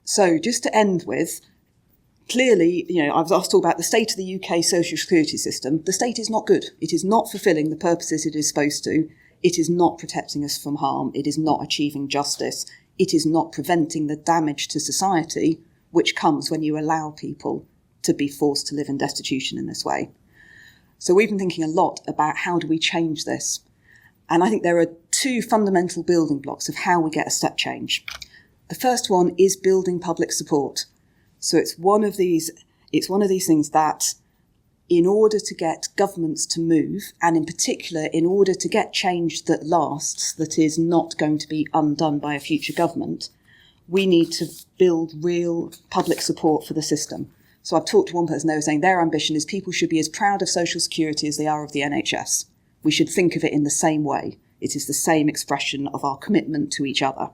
So just to end with, clearly, I was asked to talk about the state of the UK social security system. The state is not good. It is not fulfilling the purposes it is supposed to. It is not protecting us from harm. It is not achieving justice. It is not preventing the damage to society which comes when you allow people to be forced to live in destitution in this way. So we've been thinking a lot about how do we change this. And I think there are two fundamental building blocks of how we get a step change. The first one is building public support. So it's one of these things that in order to get governments to move, and in particular in order to get change that lasts, that is not going to be undone by a future government, we need to build real public support for the system. So I've talked to one person, they were saying their ambition is people should be as proud of social security as they are of the NHS. We should think of it in the same way. It is the same expression of our commitment to each other.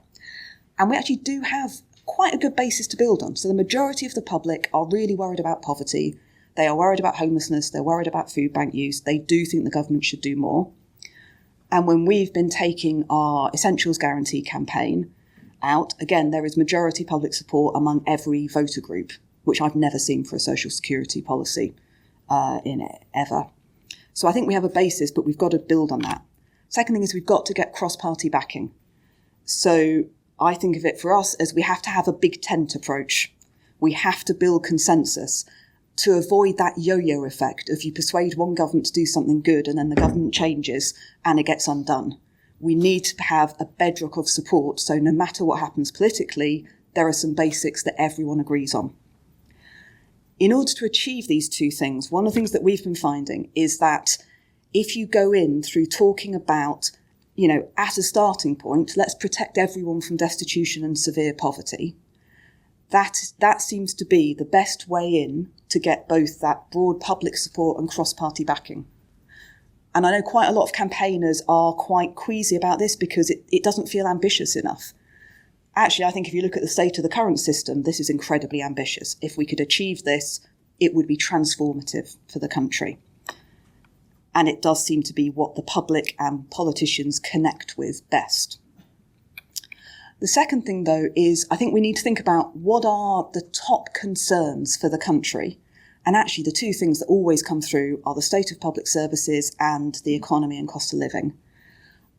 And we actually do have quite a good basis to build on. So the majority of the public are really worried about poverty. They are worried about homelessness. They're worried about food bank use. They do think the government should do more. And when we've been taking our Essentials Guarantee campaign out, again, there is majority public support among every voter group, which I've never seen for a social security policy in it, ever. So I think we have a basis, but we've got to build on that. Second thing is we've got to get cross-party backing. So I think of it for us as we have to have a big tent approach. We have to build consensus to avoid that yo-yo effect of you persuade one government to do something good and then the government changes and it gets undone. We need to have a bedrock of support, so no matter what happens politically, there are some basics that everyone agrees on. In order to achieve these two things, one of the things that we've been finding is that if you go in through talking about, at a starting point, let's protect everyone from destitution and severe poverty, that seems to be the best way in to get both that broad public support and cross-party backing. And I know quite a lot of campaigners are quite queasy about this because it doesn't feel ambitious enough. Actually, I think if you look at the state of the current system, this is incredibly ambitious. If we could achieve this, it would be transformative for the country. And it does seem to be what the public and politicians connect with best. The second thing, though, is I think we need to think about what are the top concerns for the country. And actually, the two things that always come through are the state of public services and the economy and cost of living.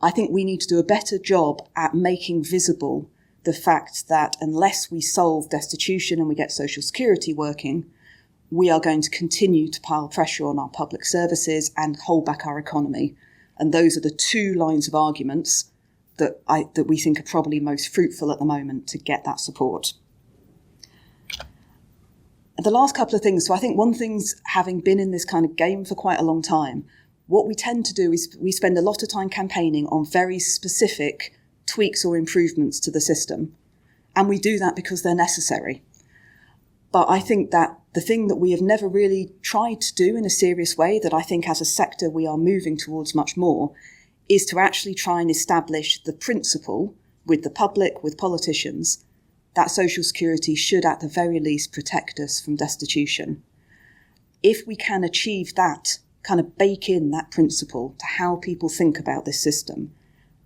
I think we need to do a better job at making visible the fact that unless we solve destitution and we get social security working, we are going to continue to pile pressure on our public services and hold back our economy. And those are the two lines of arguments that we think are probably most fruitful at the moment to get that support. And the last couple of things, so I think one thing's having been in this kind of game for quite a long time, what we tend to do is we spend a lot of time campaigning on very specific tweaks or improvements to the system. And we do that because they're necessary. But I think that the thing that we have never really tried to do in a serious way, that I think as a sector we are moving towards much more, is to actually try and establish the principle with the public, with politicians, that social security should at the very least protect us from destitution. If we can achieve that, kind of bake in that principle to how people think about this system,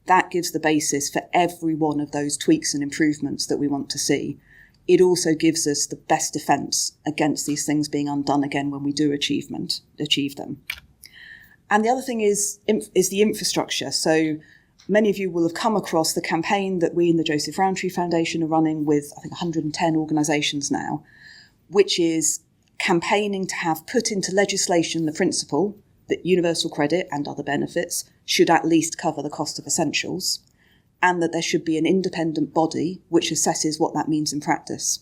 that gives the basis for every one of those tweaks and improvements that we want to see. It also gives us the best defence against these things being undone again when we do achieve them. And the other thing is the infrastructure. So many of you will have come across the campaign that we in the Joseph Rowntree Foundation are running with, I think, 110 organisations now, which is campaigning to have put into legislation the principle that universal credit and other benefits should at least cover the cost of essentials, and that there should be an independent body which assesses what that means in practice.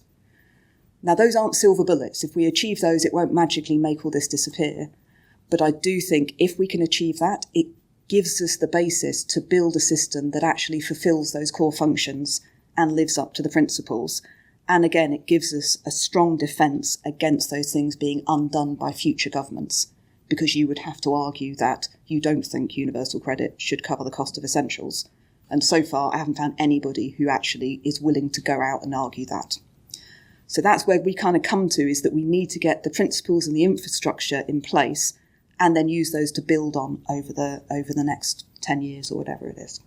Now, those aren't silver bullets. If we achieve those, it won't magically make all this disappear. But I do think if we can achieve that, it gives us the basis to build a system that actually fulfills those core functions and lives up to the principles. And again, it gives us a strong defence against those things being undone by future governments, because you would have to argue that you don't think universal credit should cover the cost of essentials. And so far, I haven't found anybody who actually is willing to go out and argue that. So that's where we kind of come to, is that we need to get the principles and the infrastructure in place and then use those to build on over the next 10 years or whatever it is.